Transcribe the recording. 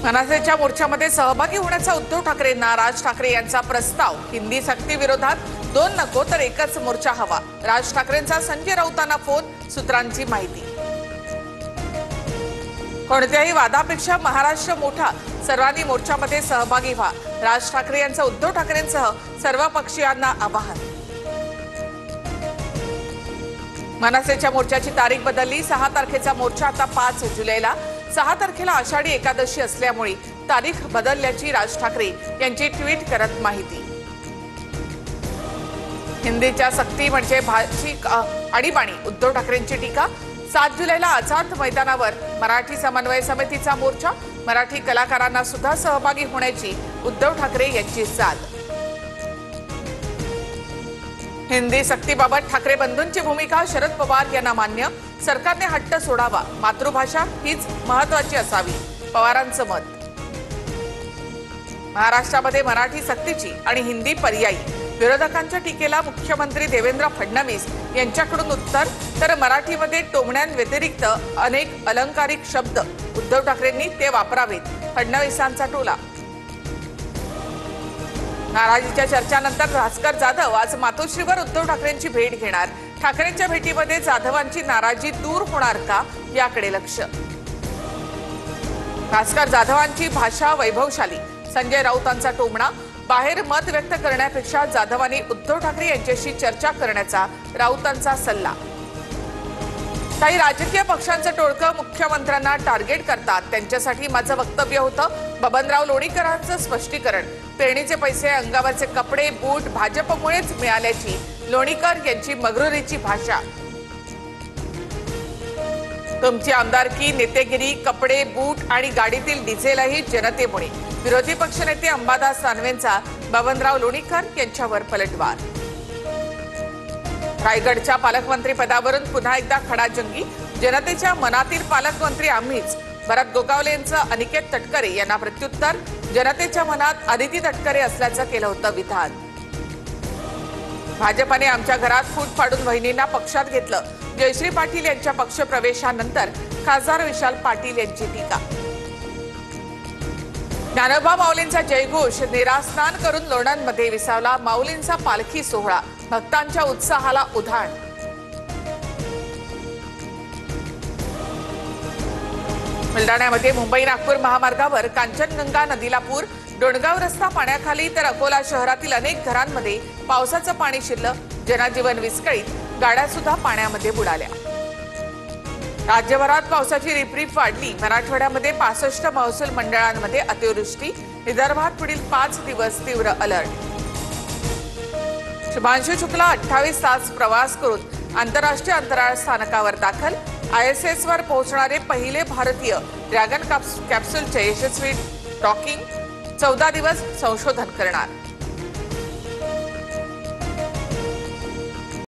मनसेच्या मोर्चामध्ये सहभागी होण्याचा उद्धव ठाकरेंना राज ठाकरे यांचा प्रस्ताव। हिंदी सक्ती विरोधात 2 नको तर एकच मोर्चा हवा। राज ठाकरेंचा संजय राऊतांना फोन, सूत्रांची माहिती। कोणत्याही वादापेक्षा महाराष्ट्र मोठा, सर्वांनी मोर्चामध्ये सहभागी व्हा। राज ठाकरे यांचं उद्धव ठाकरेंसह सर्व पक्षीयांना आवाहन। मनसेच्या मोर्चाची तारीख बदलली। 6 तारखेचा मोर्चा आता 5 जुलैला। 6 तारखेला आषाढी एकादशी असल्यामुळे तारीख बदलल्याची राज ठाकरे यांची ट्विट करत माहिती। हिंदीच्या सक्ती म्हणजे भाषिक आणीबाणी, उद्धव ठाकरेंची टीका। 7 जुलैला आझाद मैदानावर मराठी समन्वय समितीचा मोर्चा। मराठी कलाकारांना सुद्धा सहभागी होण्याची उद्धव ठाकरे यांची साद। हिंदी सक्तीबाबत ठाकरे बंधूंची भूमिका, शरद पवार यांना मान्य। सरकारने हट्ट सोडावा, मातृभाषा हीच महत्त्वाची असावी, पवारांचं मत। महाराष्ट्रामध्ये मराठी सक्तीची आणि हिंदी पर्यायी, विरोधकांच्या टीकेला मुख्यमंत्री देवेंद्र फडणवीस यांच्याकडून उत्तर। तर मराठीमध्ये टोमण्यांव्यतिरिक्त अनेक अलंकारिक शब्द उद्धव ठाकरेंनी ते वापरावेत, फडणवीसांचा टोला। नाराजीच्या चर्चानंतर भास्कर जाधव आज मातोश्रीवर उद्धव ठाकरेंची भेट घेणार। ठाकरेंच्या भेटीमध्ये जाधवांची नाराजी दूर होणार का, याकडे लक्ष। भास्कर जाधवांची भाषा वैभवशाली, संजय राऊतांचा टोमणा। बाहेर मत व्यक्त करण्यापेक्षा जाधवांनी उद्धव ठाकरे यांच्याशी चर्चा करण्याचा राऊतांचा सल्ला। काही राजकीय पक्षांचं टोळकं मुख्यमंत्र्यांना टार्गेट करतात, त्यांच्यासाठी माझं वक्तव्य होतं। बबनराव लोणीकरांचं स्पष्टीकरण, पेरणीचे पैसे, अंगावरचे कपडे, बूट भाजपमुळेच मिळाल्याची लोणीकर यांची मगरुरीची भाषा। तुमची आमदारकी, नेतेगिरी, कपडे, बूट आणि गाडीतील डिझेलही जनतेमुळे। विरोधी पक्षनेते अंबादास दानवेंचा बबनराव लोणीकर यांच्यावर पलटवार। रायगडच्या पालकमंत्री पदावरून पुन्हा एकदा खडाजंगी, जनतेच्या मनातील पालकमंत्री आम्हीच। भरत गोगावले यांचं अनिकेत तटकरे यांना प्रत्युत्तर, जनतेच्या मनात आदिती तटकरे असल्याचं केलं होतं विधान। भाजपाने आमच्या घरात फूट फाडून वहिनींना पक्षात घेतलं, जयश्री पाटील यांच्या पक्षप्रवेशानंतर खासदार विशाल पाटील यांची टीका। ज्ञानोबा माऊलींचा जयघोष, निरास्नान करून लोणंदमध्ये विसावला माऊलींचा पालखी सोहळा, भक्तांच्या उत्साहाला उधाण। बुलढाण्यामध्ये मुंबई नागपूर महामार्गावर कांचनगंगा नदीला पूर, डोणगाव रस्ता पाण्याखाली, तर अकोला शहरातील अनेक घरांमध्ये पावसाचं पाणी शिरलं, जनजीवन विस्कळीत, गाड्या सुद्धा पाण्यामध्ये बुडाल्या। राज्यभरात पावसाची रिपरिप वाढली, मराठवाड्यामध्ये 65 महसूल मंडळांमध्ये अतिवृष्टी, विदर्भात पुढील 5 दिवस तीव्र अलर्ट। शुभांशु शुक्ला 28 तास प्रवास करून आंतरराष्ट्रीय अंतराळ स्थानकावर दाखल, ISS वर पोहोचणारे पहिले भारतीय, ड्रॅगन कॅप्सूलचे यशस्वी डॉकिंग, 14 दिवस संशोधन करणार।